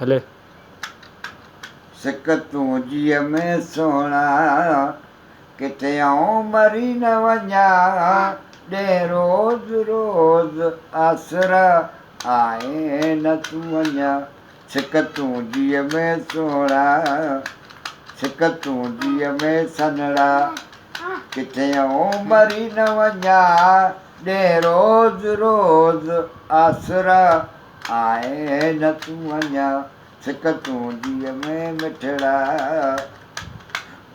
हले सिक तूं जीअ में सोना किथे आऊं मरी न वञा ॾे रोज़ रोज़ आसरा आए न तूं वञा सिक तूं जीअ में सोना सिक तूं जीअ में सनड़ा किथे आऊं मरी न वञा ॾे रोज़ रोज़ आसरा आए न तूं वञा सिक तूं जीअ में मिठड़ा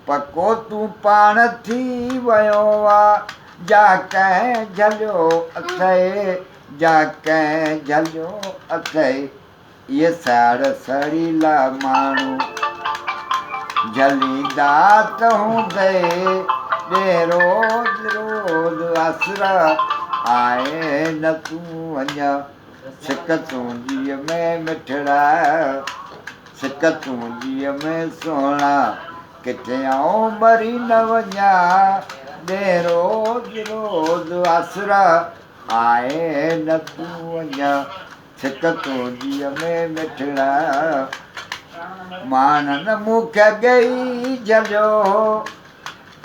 पको तूं पाण थी वियो आहे जा कंहिं झलियो अथई जा कंहिं झलियो अथई इहे साड़ सड़ीला माण्हू झलींदा त हूंदई ॾे रोज़ रोज़ आसरा आए न तूं वञा सिक तूं जीअ में मिठड़ा सिक तूं जीअ में सोना किथे आऊं मरी न वञा ॾे रोज़ रोज़ आसरा आए न तूं वञा सिक तूं जीअ में मिठड़ा मानन मूंखे ॻई झलियो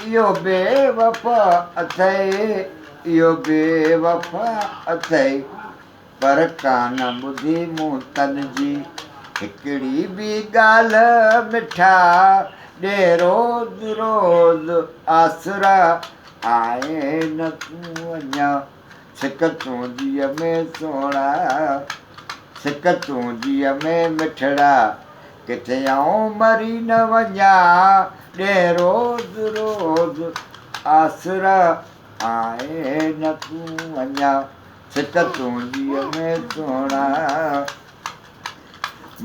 इहो बेवफ़ा अथई इहो बेवफ़ा अथई पर कान ॿुधी मूं तन जी हिकिड़ी बि ॻाल्हि मिठा ॾे रोज़ रोज़ आसरा आए न तूं वञा सिक तूं जीअ में सोना सिक तूं जीअ में मिठड़ा किथे आऊं मरी न वञा ॾे रोज़ रोज़ आसरा आए न तूं वञा सिक तूं जीअ में सोना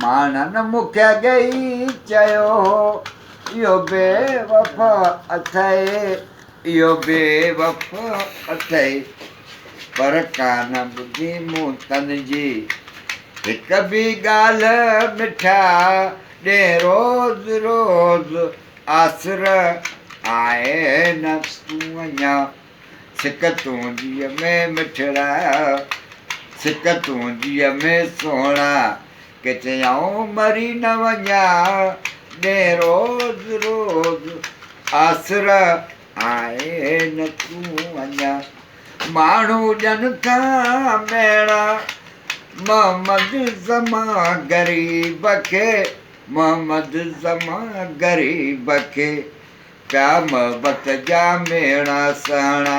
मानन मूंखे ॻई चयो इहो बेवफ़ा अथई इहो बेवफ़ा अथई पर कान ॿुधी मूं तन जी हिक बि ॻाल्हि मिठा ॾे रोज़ रोज़ आसरा आए न तूं वञा सिक तूं जीअ में मिठड़ा सिक तूं जीअ में सोना किथे आऊं मरी न वञा ॾे रोज़ रोज़ आसरा आए न तूं वञा माण्हू ॼनि था मेणा मोहम्मद ज़मा ग़रीब खे मोहम्मद ज़मा ग़रीब खे प्या मोहबत जा मेणा सहणा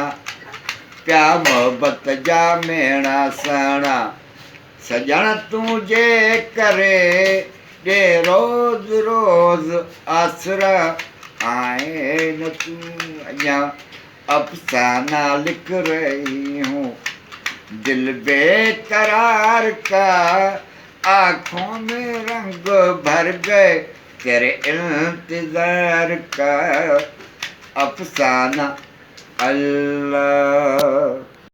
प्या मोहबत जा मेणा सहणा सॼण तुंहिंजे करे ॾे रोज़ रोज़ आसरा आए न तूं वञा अफ़साना लिख रही हूँ दिल बेकरार का आँखों में रंग भर गए तेरे इंतजार का अफ़साना अल्लाह